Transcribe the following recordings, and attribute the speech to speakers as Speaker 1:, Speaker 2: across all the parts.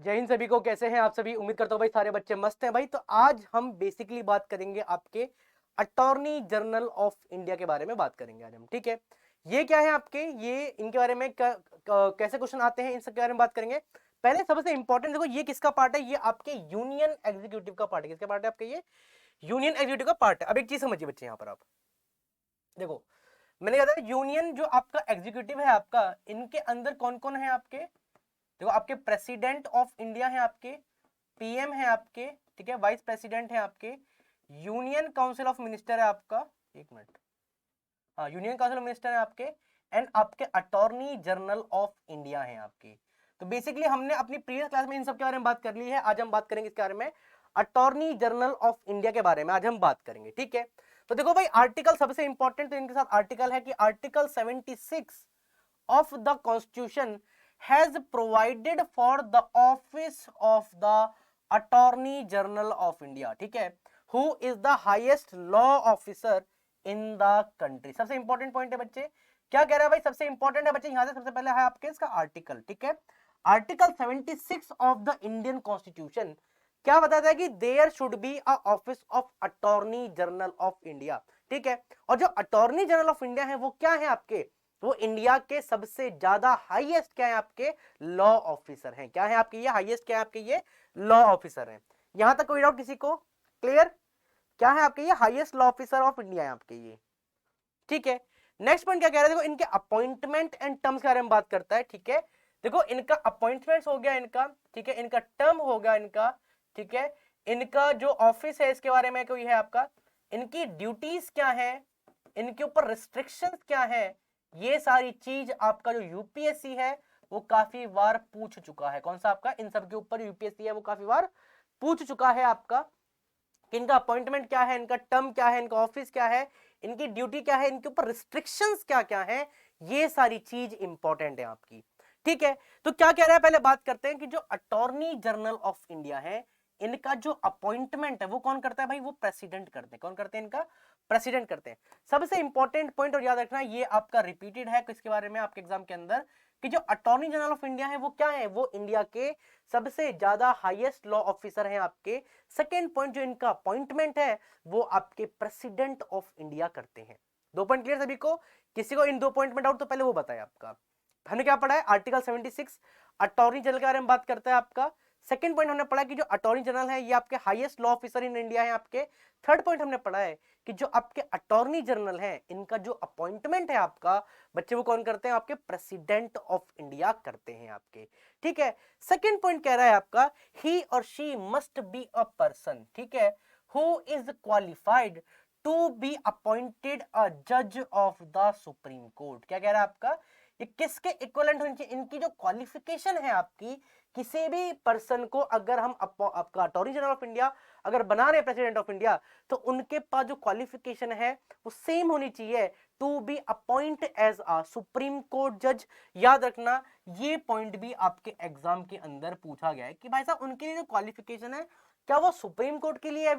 Speaker 1: जय हिंद सभी को। कैसे हैं आप सभी? उम्मीद करता हूँ भाई सारे बच्चे मस्त हैं भाई। तो आज हम बेसिकली बात करेंगे आपके अटॉर्नी जनरल ऑफ इंडिया के बारे में बात करेंगे आज हम। ठीक है, ये क्या है आपके, ये इनके बारे में कैसे क्वेश्चन आते हैं, इन सब के बारे में बात करेंगे। पहले सबसे इंपॉर्टेंट देखो, ये किसका पार्ट है? ये आपके यूनियन एग्जीक्यूटिव का पार्ट है। किसका पार्ट है आपके? ये यूनियन एग्जीक्यूटिव का पार्ट है। अब एक चीज समझिए बच्चे, यहाँ पर आप देखो, मैंने कहा था यूनियन जो आपका एग्जीक्यूटिव है आपका, इनके अंदर कौन कौन है आपके? देखो, आपके प्रेसिडेंट ऑफ इंडिया है, आपके पीएम है आपके, ठीक है, वाइस प्रेसिडेंट है आपके, यूनियन काउंसिल ऑफ मिनिस्टर है आपका, एक मिनट, हाँ, यूनियन काउंसिल ऑफ मिनिस्टर है आपके, एंड आपके अटॉर्नी जनरल ऑफ इंडिया है आपके। तो बेसिकली हमने अपनी प्रीवियस क्लास में इन सब के बारे में बात कर ली है। आज हम बात करेंगे इसके बारे में, अटॉर्नी जनरल ऑफ इंडिया के बारे में आज हम बात करेंगे। ठीक है, तो देखो भाई, आर्टिकल सबसे इंपॉर्टेंट तो इनके साथ आर्टिकल है कि article 76 of the constitution has provided for the office of the attorney general of India, ठीक है, who is the highest law officer in the country। सबसे इंपॉर्टेंट पॉइंट है बच्चे, क्या कह रहा है भाई? सबसे इंपॉर्टेंट है बच्चे, यहां से सबसे पहले है आपके इसका आर्टिकल। ठीक है, article 76 of the Indian constitution क्या बताता है कि there should be a office of attorney general of India. ठीक है, और जो अटॉर्नी जनरल ऑफ इंडिया है वो क्या है आपके? वो इंडिया के सबसे ज्यादा हाईएस्ट क्या है आपके? लॉ ऑफिसर हैं। क्या है आपके? ये हाईएस्ट क्या है आपके? ये लॉ ऑफिसर हैं। यहां तक कोई डाउट किसी को? क्लियर? क्या है आपके? ये highest law officer of India है आपके ये। ठीक है, नेक्स्ट पॉइंट क्या कह रहे हैं? देखो, इनके अपॉइंटमेंट एंड टर्म्स के बारे में बात करता है। ठीक है, देखो, इनका अपॉइंटमेंट हो गया इनका, ठीक है, इनका टर्म हो गया इनका, ठीक है, इनका जो ऑफिस है इसके बारे में कोई है आपका, इनकी ड्यूटीज क्या है, इनके ऊपर रिस्ट्रिक्शंस क्या है, ये सारी चीज आपका जो यूपीएससी है वो काफी बार पूछ चुका है। कौन सा आपका? इन सब के ऊपर यूपीएससी है वो काफी बार पूछ चुका है आपका, कि इनका अपॉइंटमेंट क्या है, इनका टर्म क्या है, इनका ऑफिस क्या है, इनकी ड्यूटी क्या है, इनके ऊपर रिस्ट्रिक्शंस क्या क्या है, ये सारी चीज इंपॉर्टेंट है आपकी। ठीक है, तो क्या कह रहा है, पहले बात करते हैं कि जो अटॉर्नी जनरल ऑफ इंडिया है, इनका जो अपॉइंटमेंट है वो कौन करता है भाई? वो प्रेसिडेंट करते हैं। कौन करते हैं? इनका प्रेसिडेंट करते हैं। सबसे इंपॉर्टेंट पॉइंट, और याद रखना ये आपका रिपीटेड है किसके बारे में आपके एग्जाम के अंदर, कि जो अटॉर्नी जनरल ऑफ इंडिया है वो क्या है? वो इंडिया के सबसे ज्यादा हाईएस्ट लॉ ऑफिसर हैं आपके। सेकेंड पॉइंट, जो इनका अपॉइंटमेंट है वो आपके प्रेसिडेंट ऑफ इंडिया करते हैं। दो पॉइंट क्लियर सभी को? किसी को इन दो पॉइंट में डाउट तो पहले वो बताए आपका। हमने क्या पढ़ा है? आर्टिकल 76 अटॉर्नी जनरल के बारे में बात करता है आपका। सेकंड पॉइंट हमने पढ़ा कि जो अटॉर्नी जनरल है ये आपके highest law officer in India है आपके। थर्ड पॉइंट हमने पढ़ा है कि जो आपके अटॉर्नी जनरल है इनका जो अपॉइंटमेंट है आपका बच्चे, वो कौन करते हैं? आपके प्रेसिडेंट ऑफ इंडिया करते हैं आपके। ठीक है, सेकंड पॉइंट कह रहा है आपका, ही और she must be a person, ठीक है, who is qualified to be appointed a जज ऑफ द सुप्रीम कोर्ट। क्या कह रहा है आपका? ये किसके इक्विवेलेंट होनी चाहिए? इनकी जो क्वालिफिकेशन है आपकी, किसी भी पर्सन को अगर हम आपका अटॉर्नी जनरल ऑफ इंडिया अगर बना रहे हैं प्रेसिडेंट ऑफ इंडिया, तो उनके पास जो क्वालिफिकेशन है वो सेम होनी चाहिए, to be appoint as a supreme court जज। याद रखना, ये पॉइंट भी आपके एग्जाम के अंदर पूछा गया है कि भाई साहब उनके लिए जो क्वालिफिकेशन है, क्या वो सुप्रीम कोर्ट के लिए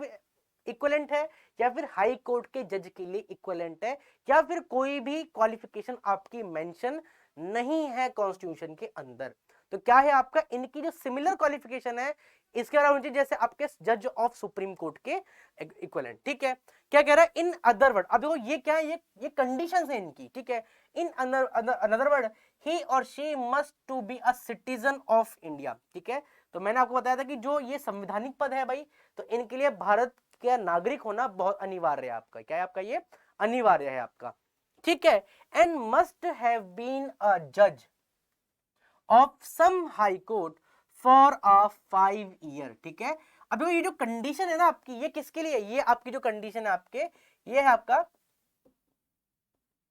Speaker 1: इक्वलेंट है, या फिर हाई कोर्ट के जज के लिए इक्वलेंट है, या फिर कोई भी क्वालिफिकेशन आपकी मेंशन नहीं है कॉन्स्टिट्यूशन के अंदर। तो क्या है आपका? इनकी जो सिमिलर क्वालिफिकेशन है इसके अलावा जैसे आपके जज ऑफ सुप्रीम कोर्ट के इक्वलेंट। ठीक है, क्या कह रहा है? इन अदर वर्ड, अब देखो ये क्या है, ये कंडीशंस है इनकी। ठीक है, इन अनदर वर्ड, ही और she must to be a citizen of India. ठीक है, तो मैंने आपको बताया था कि जो ये संवैधानिक पद है भाई, तो इनके लिए भारत का नागरिक होना बहुत अनिवार्य है आपका। क्या है आपका? ये अनिवार्य है आपका। ठीक है, and must have been a जज of some high court for a 5 year. ठीक है, अब ये जो कंडीशन है ना आपकी, ये किसके लिए? ये आपकी जो कंडीशन है आपके, ये है आपका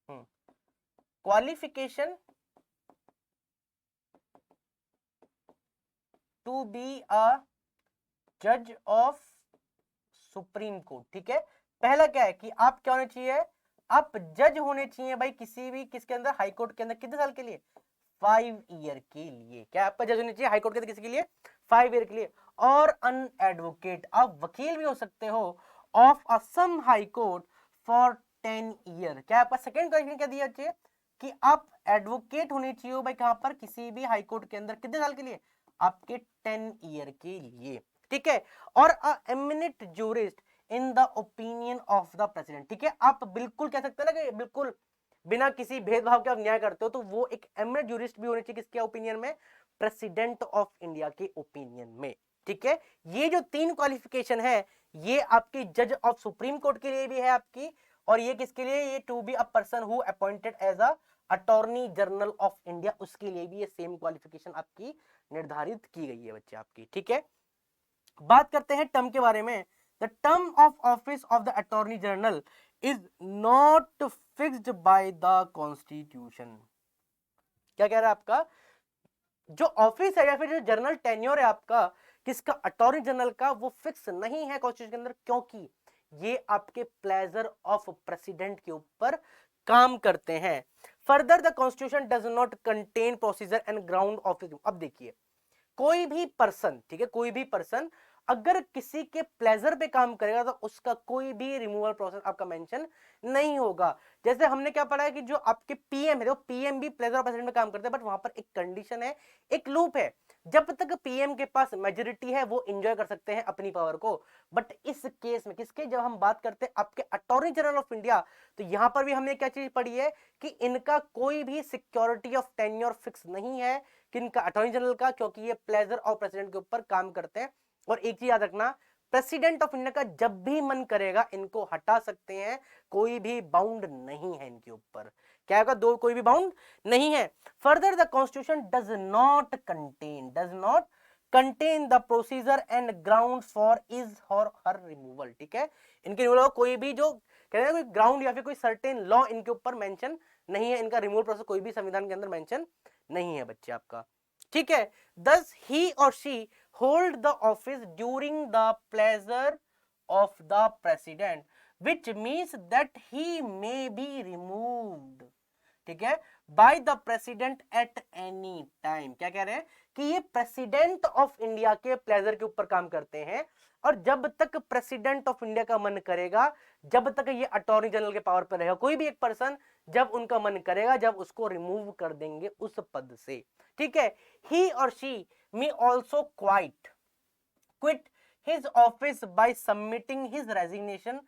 Speaker 1: क्वालिफिकेशन टू बी अ जज ऑफ सुप्रीम कोर्ट। ठीक है, पहला क्या है कि आप क्या होने चाहिए? आप जज होने चाहिए भाई किसी भी किसके अंदर? हाई कोर्ट के अंदर। कितने साल के लिए? 5 ईयर के लिए। क्या आपका जज होने चाहिए हाई कोर्ट के अंदर? किसके लिए? 5 ईयर के लिए। और अन एडवोकेट, आप वकील भी हो सकते हो, of a some high court for 10 year. क्या आपका सेकंड क्वेश्चन क्या दिया चाहिए? कि आप एडवोकेट होने चाहिए भाई कहां पर? किसी भी हाई कोर्ट के अंदर। कितने साल के लिए? आपके 10 ईयर के लिए, ठीक है। और a eminent jurist in the opinion of the president, ठीक है। आप बिल्कुल कह सकते हैं ना कि बिल्कुल बिना किसी भेदभाव के आप न्याय करते हो, तो वो एक एमिनेंट जूरिस्ट भी होने चाहिए किसके ओपिनियन में, प्रेसिडेंट ऑफ इंडिया के ओपिनियन में, ठीक है। ये जो 3 क्वालिफिकेशन है ये आपकी जज ऑफ सुप्रीम कोर्ट के लिए भी है आपकी, और ये किसके लिए, ये to be a person who appointed as a attorney general of India, उसके लिए भी ये सेम क्वालिफिकेशन आपकी निर्धारित की गई है बच्चे आपकी, ठीक है। बात करते हैं टर्म के बारे में। The term of office of the attorney general is not fixed by the constitution. क्या कह रहा है आपका, जो ऑफिस है या फिर जो जनरल टेन्योर है आपका किसका, अटॉर्नी जनरल का, वो फिक्स नहीं है कॉन्स्टिट्यूशन के अंदर, क्योंकि ये आपके प्लेजर ऑफ प्रेसिडेंट के ऊपर काम करते हैं। Further the constitution does not contain procedure and ground of. अब देखिए, कोई भी पर्सन, ठीक है, कोई भी पर्सन अगर किसी के प्लेजर पे काम करेगा तो उसका कोई भी रिमूवल प्रोसेस आपका मेंशन नहीं होगा। जैसे हमने क्या पढ़ा है कि जो आपके पीएम है, तो पीएम भी प्लेजर ऑफ प्रेसिडेंट में काम करते हैं, बट वहां पर एक कंडीशन है, एक लूप है, जब तक पीएम के पास मेजोरिटी है वो एंजॉय कर सकते हैं अपनी पावर को। बट इस केस में किसके, जब हम बात करते हैं आपके अटॉर्नी जनरल ऑफ इंडिया, तो यहां पर भी हमने क्या चीज पढ़ी है कि इनका कोई भी सिक्योरिटी ऑफ टेन्योर फिक्स नहीं है, किनका, अटॉर्नी जनरल का, क्योंकि ये प्लेजर ऑफ प्रेसिडेंट के ऊपर काम करते हैं। और एक चीज याद रखना, प्रेसिडेंट ऑफ इंडिया का जब भी मन करेगा इनको हटा सकते हैं, कोई भी बाउंड नहीं है इनके ऊपर, क्या होगा, दो, कोई भी बाउंड नहीं है। Further the constitution does not contain the procedure and ground for is और हर रिमूवल, ठीक है। इनके रिमूवल कोई भी जो कहते हैं कोई ग्राउंड या फिर कोई सर्टेन लॉ इनके ऊपर मेंशन नहीं है, इनका रिमूवल प्रोसेस कोई भी संविधान के अंदर मेंशन नहीं है बच्चे आपका, ठीक है। दस ही और she hold the office during the pleasure of the president which means that he may be removed, ठीक है, bye the president at any time. क्या कह रहे हैं कि ये प्रेसिडेंट ऑफ इंडिया के प्लेजर के ऊपर काम करते हैं, और जब तक प्रेसिडेंट ऑफ इंडिया का मन करेगा, जब तक ये अटॉर्नी जनरल के पावर पर रहेगा, कोई भी एक पर्सन जब उनका मन करेगा जब उसको रिमूव कर देंगे उस पद से, ठीक है। ही और she may also quit his office by submitting his resignation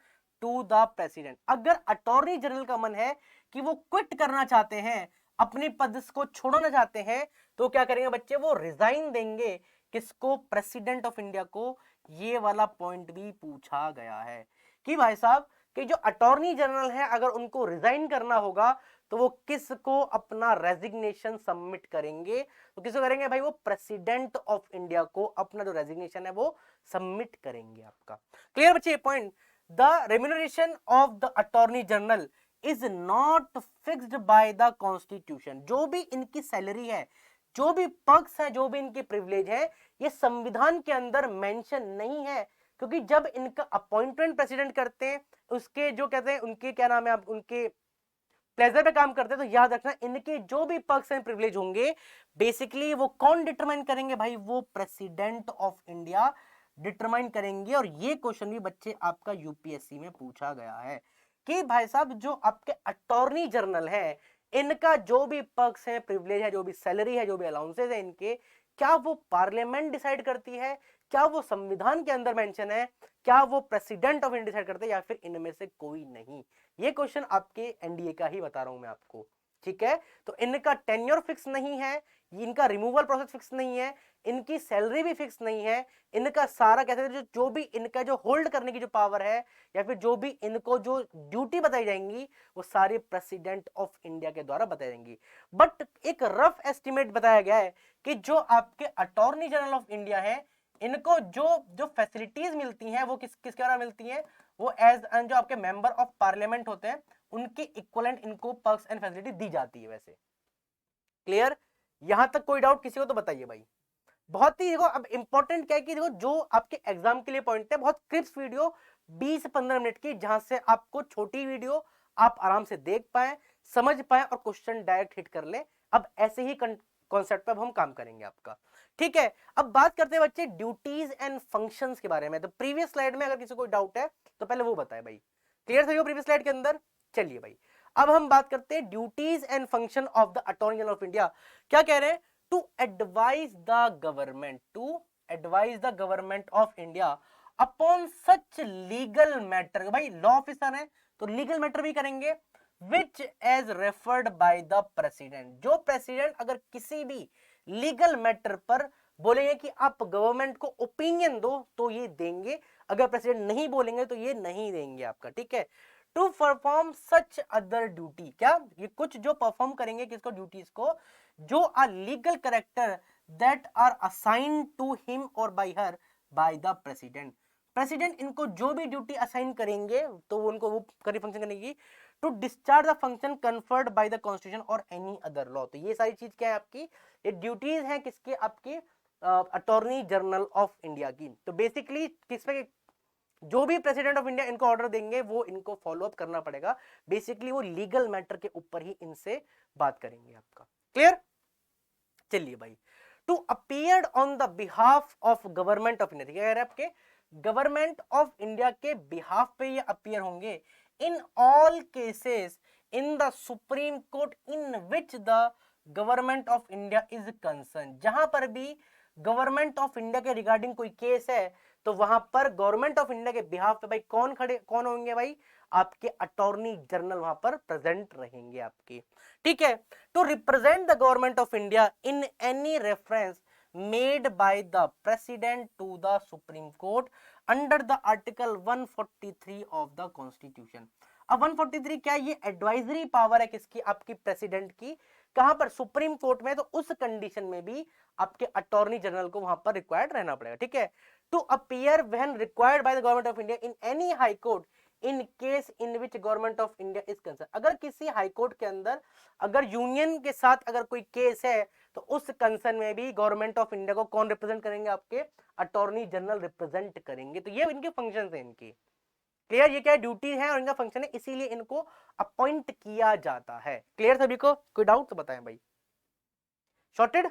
Speaker 1: to the president. अगर अटॉर्नी जनरल का मन है कि वो क्विट करना चाहते हैं, अपने पद को छोड़ना चाहते हैं, तो क्या करेंगे बच्चे, वो रिजाइन देंगे, किसको, प्रेसिडेंट ऑफ इंडिया को। ये वाला पॉइंट भी पूछा गया है कि भाई साहब कि जो अटॉर्नी जनरल है अगर उनको रिजाइन करना होगा तो वो किसको अपना रेजिग्नेशन सबमिट करेंगे, तो किसको करेंगे भाई, वो प्रेसिडेंट ऑफ इंडिया को अपना जो रेजिग्नेशन है वो सबमिट करेंगे आपका। क्लियर बच्चे ये point. The remuneration of the attorney general is not fixed by the constitution. जो भी इनकी सैलरी है, जो भी पक्ष है, जो भी इनके प्रिविलेज है, ये संविधान के अंदर मेंशन नहीं है, क्योंकि जब इनका अपॉइंटमेंट प्रेसिडेंट करते हैं, उसके जो कहते हैं उनके क्या नाम है, आप उनके प्लेजर पे काम करते हैं, तो याद रखना इनके जो भी पक्ष एंड प्रिविलेज होंगे बेसिकली वो कौन डिटरमाइन करेंगे भाई, वो प्रेसिडेंट ऑफ इंडिया डिटरमाइन करेंगे। और ये क्वेश्चन भी बच्चे आपका यूपीएससी में पूछा गया है कि भाई साहब जो आपके अटॉर्नी जनरल है इनका जो भी पक्ष है, प्रिविलेज है, जो भी सैलरी है, जो भी अलाउंसेस है इनके, क्या वो पार्लियामेंट डिसाइड करती है, क्या वो संविधान के अंदर मेंशन है, क्या वो प्रेसिडेंट ऑफ इंडिया डिसाइड करते हैं, या फिर इनमें से कोई नहीं। ये क्वेश्चन आपके एनडीए का ही बता रहा हूं मैं आपको, ठीक है। तो इनका टेन्योर फिक्स नहीं है, इनका रिमूवल प्रोसेस फिक्स नहीं है, इनकी सैलरी भी फिक्स नहीं है, इनका सारा कहते हैं जो भी इनका जो होल्ड करने की जो पावर है या फिर जो भी इनको जो ड्यूटी बताई जाएंगी वो सारे प्रेसिडेंट ऑफ इंडिया के द्वारा बताई जाएंगी। बट एक रफ एस्टिमेट बताया गया है कि जो आपके अटॉर्नी जनरल ऑफ इंडिया है इनको जो जो फैसिलिटीज मिलती हैं वो किसके द्वारा मिलती हैं, वो एज जो आपके मेंबर ऑफ पार्लियामेंट होते हैं उनके इक्वलेंट इनको पर्क्स एंड फैसिलिटी दी जाती है। वैसे क्लियर, यहां तक कोई डाउट किसी को तो बताइए भाई। बहुत ही देखो अब इंपॉर्टेंट क्या है कि देखो जो आपके एग्जाम के लिए पॉइंट है, बहुत क्रिप्स वीडियो 20-15 मिनट की, जहां से आपको छोटी वीडियो आप आराम से देख पाए, समझ पाए और क्वेश्चन डायरेक्ट हिट कर ले। अब ऐसे ही कॉन्सेप्ट पे अब हम काम करेंगे आपका, ठीक है। अब बात करते हैं बच्चे ड्यूटीज एंड फंक्शंस के बारे में। तो प्रीवियस स्लाइड में अगर किसी को डाउट है तो पहले वो बताए भाई, क्लियर था प्रीवियस स्लाइड के अंदर। चलिए भाई अब हम बात करते हैं duties and function of the attorney general of India. क्या कह रहे हैं, to advise the government of India upon such legal matter. भाई लॉ ऑफिसर है तो लीगल मैटर भी करेंगे, which as referred by the president. जो प्रेसिडेंट अगर किसी भी लीगल मैटर पर बोलेंगे कि आप गवर्नमेंट को ओपिनियन दो तो ये देंगे, अगर प्रेसिडेंट नहीं बोलेंगे तो ये नहीं देंगे आपका, ठीक है। To perform such other duty, क्या ये कुछ जो परफॉर्म करेंगे किसको, ड्यूटीज को, जो are legal character that are assigned to him और बाय हर बाय द प्रेसिडेंट। प्रेसिडेंट इनको जो भी ड्यूटी असाइन करेंगे तो उनको वो करी फंक्शन करेगी to discharge the function conferred by the constitution or any other law. तो ये सारी चीज क्या है आपकी, ये ड्यूटीज हैं किसकी, आपकी अटॉर्नी जनरल ऑफ इंडिया की। तो बेसिकली किस पे, जो भी प्रेसिडेंट ऑफ इंडिया इनको ऑर्डर देंगे वो इनको फॉलो अप करना पड़ेगा। बेसिकली वो लीगल मैटर के ऊपर ही इनसे बात करेंगे आपका, क्लियर। चलिए भाई, to appear on the behalf of government of India, ठीक है, आपके गवर्नमेंट ऑफ इंडिया के बिहाफ पे ये अपीयर होंगे in all cases in the supreme court in which the government of India is concern. जहां पर भी गवर्नमेंट ऑफ इंडिया के रिगार्डिंग कोई केस है तो वहां पर गवर्नमेंट ऑफ इंडिया के बिहाफ पे भाई कौन होंगे भाई, आपके अटॉर्नी जनरल वहां पर प्रेजेंट रहेंगे आपके, ठीक है। To represent the government of India in any reference made by the president to the supreme court under the article 143 of the constitution. अब 143 क्या, ये एडवाइजरी पावर है किसकी, आपकी प्रेसिडेंट की, कहां पर, सुप्रीम कोर्ट में। तो उस कंडीशन में भी आपके अटॉर्नी जनरल को वहां पर रिक्वायर्ड रहना पड़ेगा, ठीक है। To appear when required by the government of India in any high court in case in which government of India is concern. अगर किसी हाई कोर्ट के अंदर अगर यूनियन के साथ अगर कोई केस है तो उस कंसर्न में भी गवर्नमेंट ऑफ इंडिया को कौन रिप्रेजेंट करेंगे, आपके अटॉर्नी जनरल रिप्रेजेंट करेंगे। तो ये इनके फंक्शन है इनकी, क्लियर, ये क्या ड्यूटी है और इनका फंक्शन है, इसीलिए इनको अपॉइंट किया जाता है। क्लियर सभी को, कोई डाउट तो बताएं भाई, शॉर्टेड।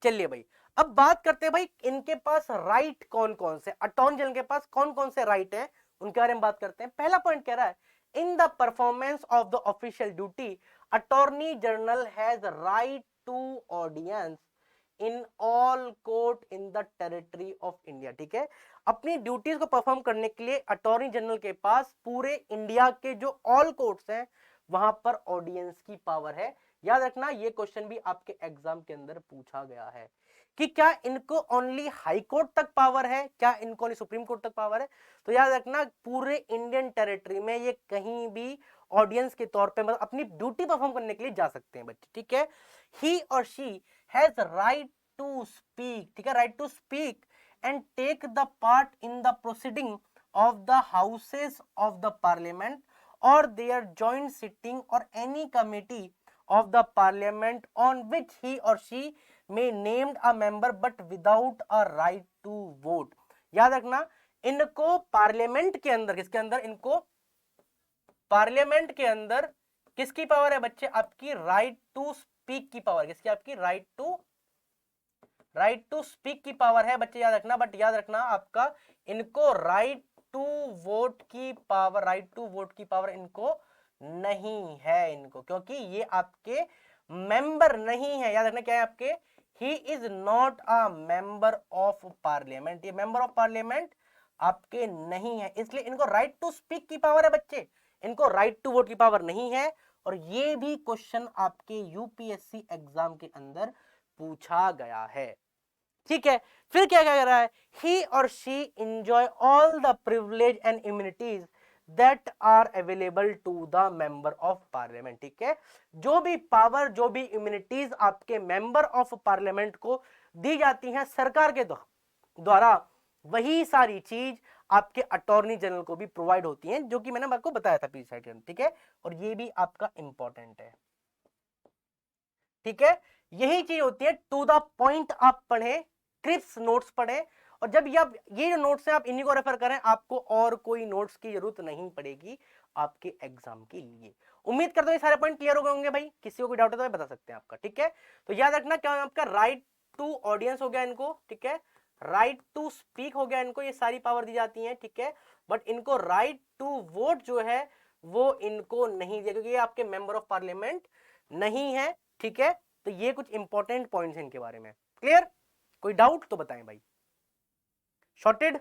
Speaker 1: चलिए भाई, अब बात करते हैं भाई इनके पास राइट कौन कौन से, अटॉर्नी जनरल के पास कौन कौन से राइट है उनके बारे में बात करते हैं। पहला पॉइंट कह रहा है, in the performance of the official duty attorney general has right to audience in all court in the territory of India, ठीक है। अपनी ड्यूटीज को परफॉर्म करने के लिए अटॉर्नी जनरल के पास पूरे इंडिया के जो ऑल कोर्ट्स हैं वहां पर ऑडियंस की पावर है। याद रखना ये क्वेश्चन भी आपके एग्जाम के अंदर पूछा गया है कि क्या इनको ओनली हाई कोर्ट तक पावर है, क्या इनको ओनली सुप्रीम कोर्ट तक पावर है। तो याद रखना पूरे इंडियन टेरिटरी में ये कहीं भी ऑडियंस के तौर पे मतलब अपनी ड्यूटी परफॉर्म करने के लिए जा सकते हैं बच्चे, ठीक है। ही और she has right to speak, ठीक है, right to speak and take the part in the proceeding of the houses of the parliament or their joint sitting or any committee of the parliament on which he or she may named a member but without a right to vote। याद रखना इनको parliament के अंदर, किसके अंदर, इनको parliament के अंदर किसकी पावर है बच्चे, आपकी राइट टू स्पीक की पावर, किसकी, आपकी राइट टू स्पीक की पावर है बच्चे, याद रखना। बट याद रखना आपका इनको राइट टू वोट की पावर इनको नहीं है इनको, क्योंकि ये आपके मेंबर नहीं है। याद रखना क्या है आपके, he is not a member of parliament, ये मेंबर ऑफ पार्लियामेंट आपके नहीं है, इसलिए इनको राइट टू स्पीक की पावर है बच्चे, इनको राइट टू वोट की पावर नहीं है। और ये भी क्वेश्चन आपके यूपीएससी एग्जाम के अंदर पूछा गया है, ठीक है। फिर क्या कह रहा है, ही और she enjoy all the privilege and immunities that are available to the member of parliament, ठीक है। जो भी पावर, जो भी इम्यूनिटीज आपके मेंबर ऑफ पार्लियामेंट को दी जाती हैं सरकार के द्वारा, वही सारी चीज आपके अटॉर्नी जनरल को भी प्रोवाइड होती हैं, जो कि मैंने आपको बताया था पीछे साइड, ठीक है। और ये भी आपका इंपॉर्टेंट है, ठीक है। यही चीज होती है, टू द पॉइंट आप पढ़े, क्रिप्स नोट्स पढ़े, और जब ये जो नोट्स हैं आप इन्हीं को रेफर करें, आपको और कोई नोट्स की जरूरत नहीं पड़ेगी आपके एग्जाम के लिए। उम्मीद करता हूं ये सारे पॉइंट क्लियर हो गए होंगे भाई, किसी को कोई डाउट है तो बता सकते हैं आपका, ठीक है। तो याद रखना क्या आपका राइट टू ऑडियंस हो गया इनको, ठीक है, राइट टू स्पीक हो गया इनको, ये सारी पावर दी जाती है, ठीक है। बट इनको राइट टू वोट जो है वो इनको नहीं दिया, क्योंकि ये आपके मेंबर ऑफ पार्लियामेंट नहीं है, ठीक है। तो ये कुछ इंपॉर्टेंट पॉइंट्स हैं इनके बारे में। क्लियर? कोई डाउट तो बताएं भाई। शॉर्टेड?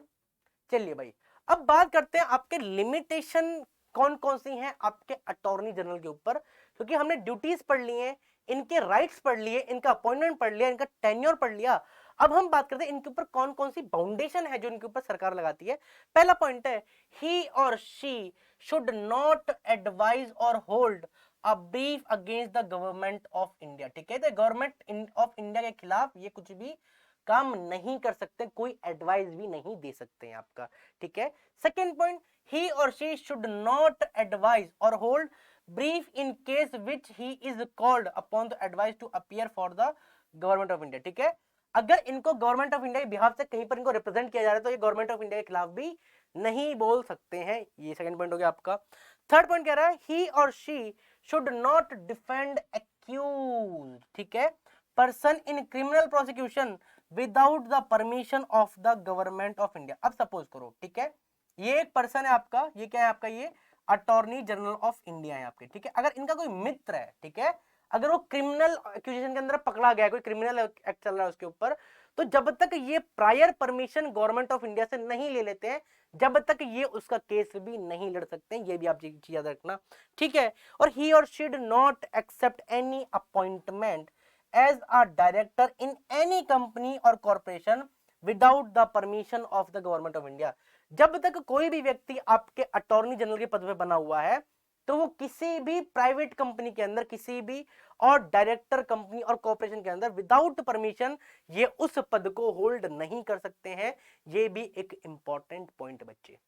Speaker 1: चलिए भाई, अब बात करते हैं आपके लिमिटेशन कौन कौन सी हैं आपके अटॉर्नी जनरल के ऊपर, क्योंकि हमने ड्यूटीज पढ़ ली हैं, इनके राइट्स पढ़ लिए, इनका अपॉइंटमेंट पढ़ लिया, इनका टेन्योर पढ़ लिया। अब हम बात करते हैं इनके ऊपर कौन कौन सी बाउंडेशन है जो इनके ऊपर सरकार लगाती है। पहला पॉइंट है, ही और she should not advise or hold a brief against the government of India. ठीक है, तो गवर्नमेंट ऑफ इंडिया के खिलाफ ये कुछ भी काम नहीं कर सकते, कोई एडवाइस भी नहीं दे सकते हैं आपका। ठीक है, सेकेंड पॉइंट, ही और she should not advise or hold brief in case which he is called upon the advice to appear for the government of India. ठीक है, अगर इनको गवर्नमेंट ऑफ इंडिया के बिहाफ से कहीं पर इनको रिप्रेजेंट किया जा रहा है तो ये गवर्नमेंट ऑफ इंडिया के खिलाफ भी नहीं बोल सकते हैं। ये सेकंड पॉइंट हो गया आपका। थर्ड पॉइंट कह रहा है, ही और she should not defend accused, ठीक है, person in criminal prosecution without the permission of the government of India. अब सपोज करो, ठीक है, ये एक पर्सन है आपका, ये क्या है आपका, ये अटॉर्नी जनरल ऑफ इंडिया है आपके। ठीक है, अगर इनका कोई मित्र है, ठीक है, अगर वो क्रिमिनल एक्यूजेशन के अंदर पकड़ा गया है, कोई क्रिमिनल एक्ट चल रहा है उसके ऊपर, तो जब तक ये prior permission government of India से नहीं ले लेते हैं, जब तक ये उसका केस भी नहीं लड़ सकते हैं। ये भी आप चीज याद रखना। ठीक है, और ही और she do not accept any appointment as a director in any company or corporation without the permission of the government of India. जब तक कोई भी व्यक्ति आपके अटॉर्नी जनरल के पद पे बना हुआ है, तो वो किसी भी प्राइवेट कंपनी के अंदर, किसी भी और डायरेक्टर कंपनी और कॉर्पोरेशन के अंदर विदाउट परमिशन ये उस पद को होल्ड नहीं कर सकते हैं। ये भी एक इंपॉर्टेंट पॉइंट बच्चे।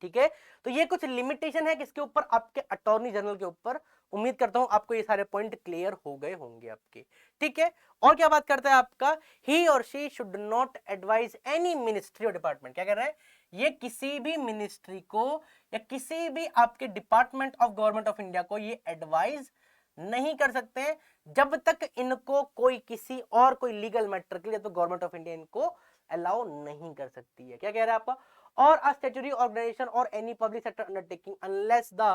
Speaker 1: ठीक है, तो ये कुछ लिमिटेशन है किसके ऊपर, आपके अटॉर्नी जनरल के ऊपर। उम्मीद करता हूं आपको ये सारे पॉइंट क्लियर हो गए होंगे आपके। ठीक है, और क्या बात करता है आपका, ही और she should not advise any ministry और डिपार्टमेंट। क्या कह रहा है, ये किसी भी मिनिस्ट्री को या किसी भी आपके department of government of India को ये एडवाइज नहीं कर सकते हैं जब तक इनको कोई किसी और कोई लीगल मैटर के लिए तो गवर्नमेंट ऑफ इंडिया इनको अलाउ नहीं कर सकती है। क्या कह रहा है आपका, or a statutory organization or any public sector undertaking unless the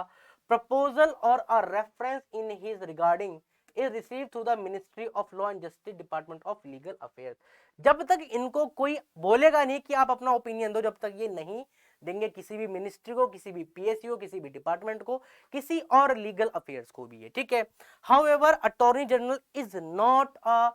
Speaker 1: proposal or a reference in his regarding is received through the Ministry of Law and Justice Department of Legal Affairs। जब तक इनको कोई बोलेगा नहीं कि आप अपना opinion दो, जब तक ये नहीं देंगे किसी भी मिनिस्ट्री को, किसी भी पीएससी को, किसी भी डिपार्टमेंट को, किसी और लीगल अफेयर्स को भी है। ठीक है, however attorney general is not a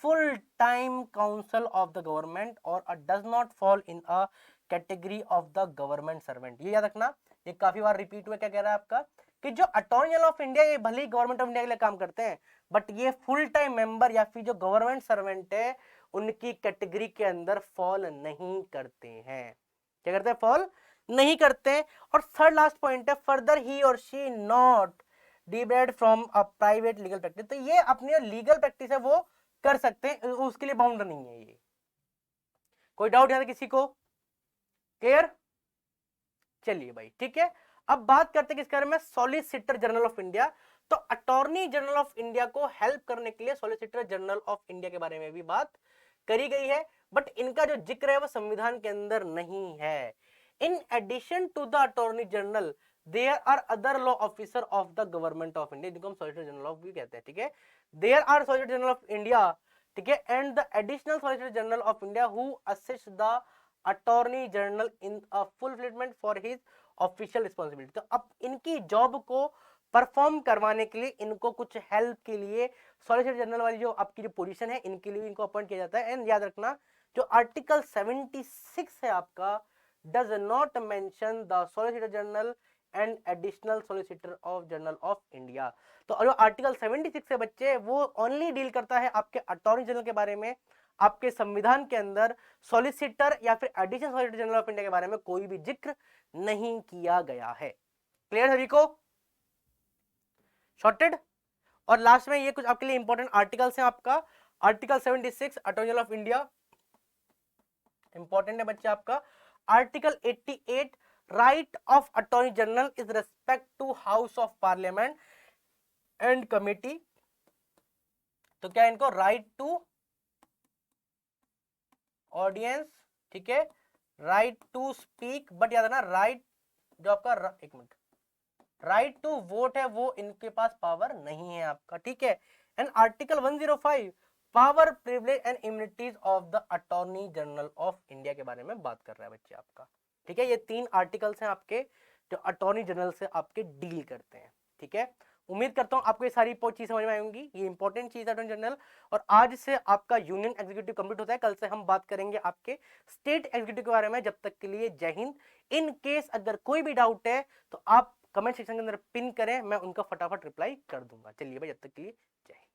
Speaker 1: full time counsel of the government or does not fall in a category of the government servant. ये याद रखना, ये काफी बार रिपीट हुआ। क्या कह रहा है आपका कि जो अटॉर्नी जनरल ऑफ इंडिया ये भले ही गवर्नमेंट ऑफ इंडिया के लिए काम करते हैं, बट ये फुल टाइम मेंबर या फिर जो गवर्नमेंट सर्वेंट है उनकी कैटेगरी के अंदर फॉल नहीं करते हैं। क्या करते हैं, फॉल नहीं करते हैं। और थर्ड लास्ट पॉइंट है, फर्दर ही और she not debate from a private legal practice. तो ये अपनी लीगल प्रैक्टिस है वो कर सकते हैं, उसके लिए बाउंड नहीं है ये। कोई डाउट है किसी को, क्लियर? चलिए भाई, ठीक है, अब बात करते हैं किसके बारे में, सॉलिसिटर जनरल ऑफ इंडिया। तो अटॉर्नी जनरल ऑफ इंडिया को हेल्प करने के लिए सॉलिसिटर जनरल ऑफ इंडिया के बारे में भी बात करी गई है, बट इनका जो जिक्र है वो संविधान के अंदर नहीं है। In addition to the attorney general there are other law officer of the government of India, जिनको हम सॉलिसिटर जनरल ऑफ भी कहते हैं। ठीक है, there are solicitor general of India, ठीक है, and the additional solicitor general of India who assist the attorney general in a fulfilment for his official responsibility. तो अब इनकी जॉब को परफॉर्म करवाने के लिए इनको कुछ हेल्प के लिए सॉलिसिटर जनरल वाली जो आपकी जो पोजीशन है इनके लिए इनको अपॉइंट किया जाता है। एंड याद रखना, जो आर्टिकल 76 है आपका does not mention the solicitor general and additional solicitor of general of India. तो जो आर्टिकल 76 है बच्चे, वो ओनली डील करता है आपके अटॉर्नी जनरल के बारे में। आपके संविधान के अंदर सॉलिसिटर या फिर additional solicitor general of India के बारे में कोई भी जिक्र नहीं किया गया है। क्लियर सभी को, शॉर्टेड? और लास्ट में ये कुछ आपके लिए इंपॉर्टेंट आर्टिकल्स हैं आपका। Article 76 attorney general of India important है बच्चे आपका। Article 88 right of attorney general is respect to house of parliament and committee. तो क्या इनको राइट टू ऑडियंस, ठीक है, राइट टू स्पीक, बट याद है ना राइट जो आपका, एक मिनट, राइट टू वोट है वो इनके पास पावर नहीं है आपका। ठीक है, and article 105 power, privilege and immunities of the attorney general of India के बारे में बात कर रहा है बच्चे आपका। ठीक है, ये 3 आर्टिकल्स हैं आपके जो अटॉर्नी जनरल से आपके डील करते हैं। ठीक है, उम्मीद करता हूं आपको ये सारी चीज समझ में आएंगी, ये इंपॉर्टेंट चीज है अटॉर्नी जनरल। और आज से आपका यूनियन एग्जीक्यूटिव कंप्लीट होता है, कल से हम बात करेंगे आपके स्टेट एग्जीक्यूटिव के बारे में। जब तक के लिए जय हिंद। इन केस अगर कोई भी डाउट है तो आप कमेंट सेक्शन के अंदर पिन करें, मैं उनका फटाफट रिप्लाई कर दूंगा। चलिए भाई, जब तक के लिए जय हिंद।